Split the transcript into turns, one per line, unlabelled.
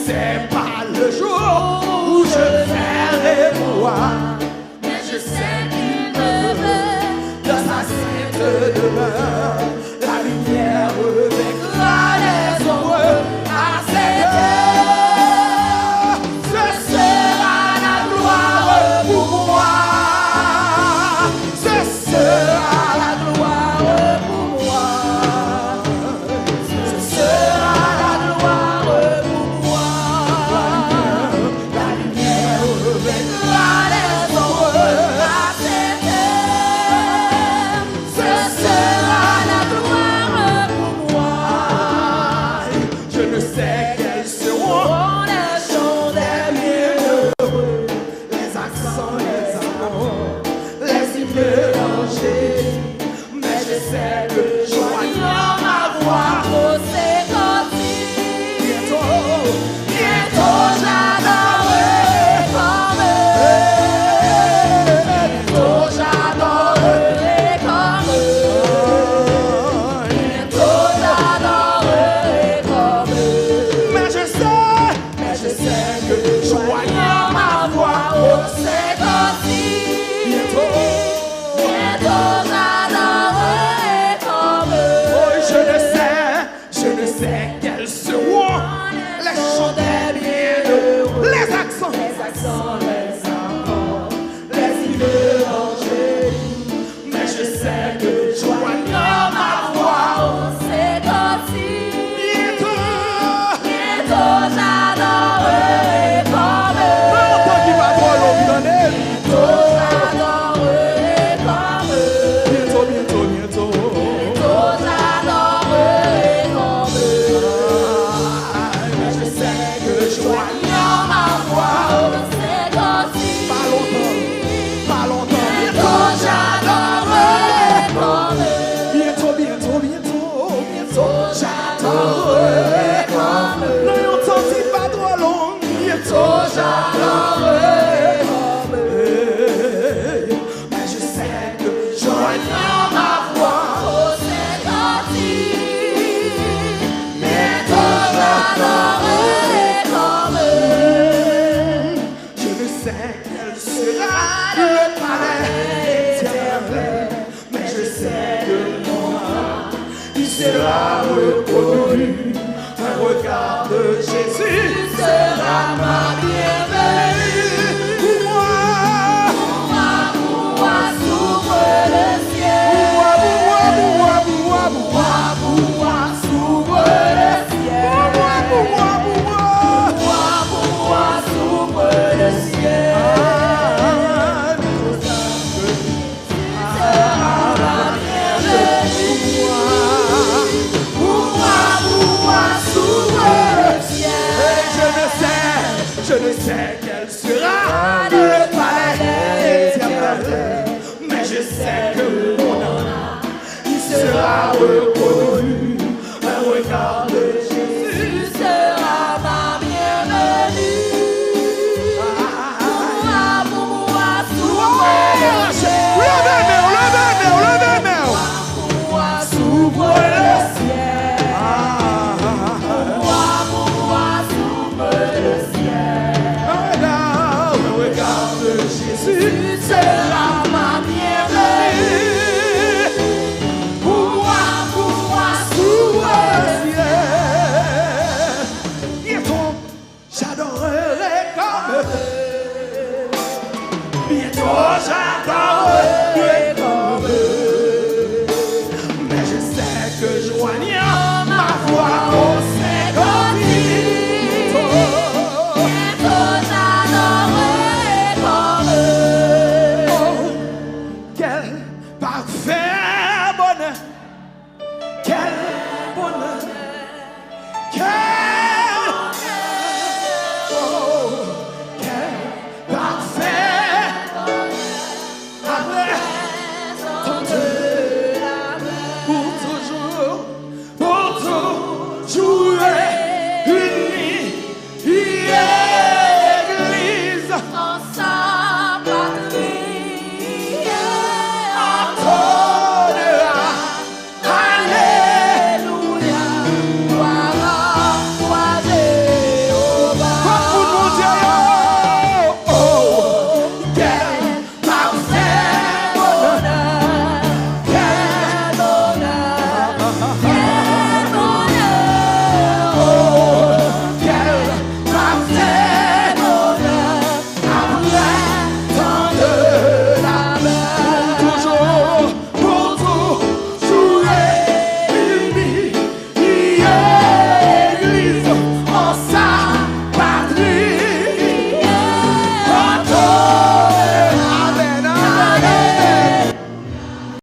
sais pas le jour où je verrai voir,
mais je sais qu'il me veut
de sa sainte demeure, la lumière m'éclaire les ombres à cette heure. Ce sera la gloire pour moi, ce sera la gloire pour moi, ce sera la gloire pour moi. La lumière m'éclaire les ombres à cette heure. Ce sera la gloire pour moi. Je ne sais quels seront les chants des bienheureux, les accents, les amours, les hymnes d'angélique, mais je sais que joignant ma voix
au séquenci.
Bientôt j'adorerai comme eux. Bientôt j'adorerai comme eux. Bientôt j'adorerai comme eux. Mais je sais que joignant ma voix au séquenci. Bientôt j'adorerai comme eux. Oh, je ne sais quels seront les chants des bienheureux, les accents, les amants, les hymnes d'angélique, mais je sais que joignant ma voix au
Séquenci.
bientôt,
Bientôt j'adorerai comme eux. Bientôt j'adorerai comme eux.
Bientôt.
Bientôt j'adorerai comme eux.
Mais je sais que joignant ma voix
Au séquenci.
pas longtemps,
Bientôt j'adorerai comme eux.
bientôt, j'adorerai comme eux. Non, on dit pas trop long, bientôt j'adorerai comme eux. Mais je sais que joignant ma voix,
Au séquenci. Bientôt j'adorerai comme eux.
je ne sais quel sera le palais éternel, mais je sais que mon âme, il sera reconnu. Un regard de Jésus sera ma bienvenue. Pour moi,
S'ouvre le ciel.
pour moi, s'ouvre le ciel.
Pour moi, s'ouvre le ciel.
Je ne sais quel sera le palais éternel, mais je sais que mon âme, il sera reconnu.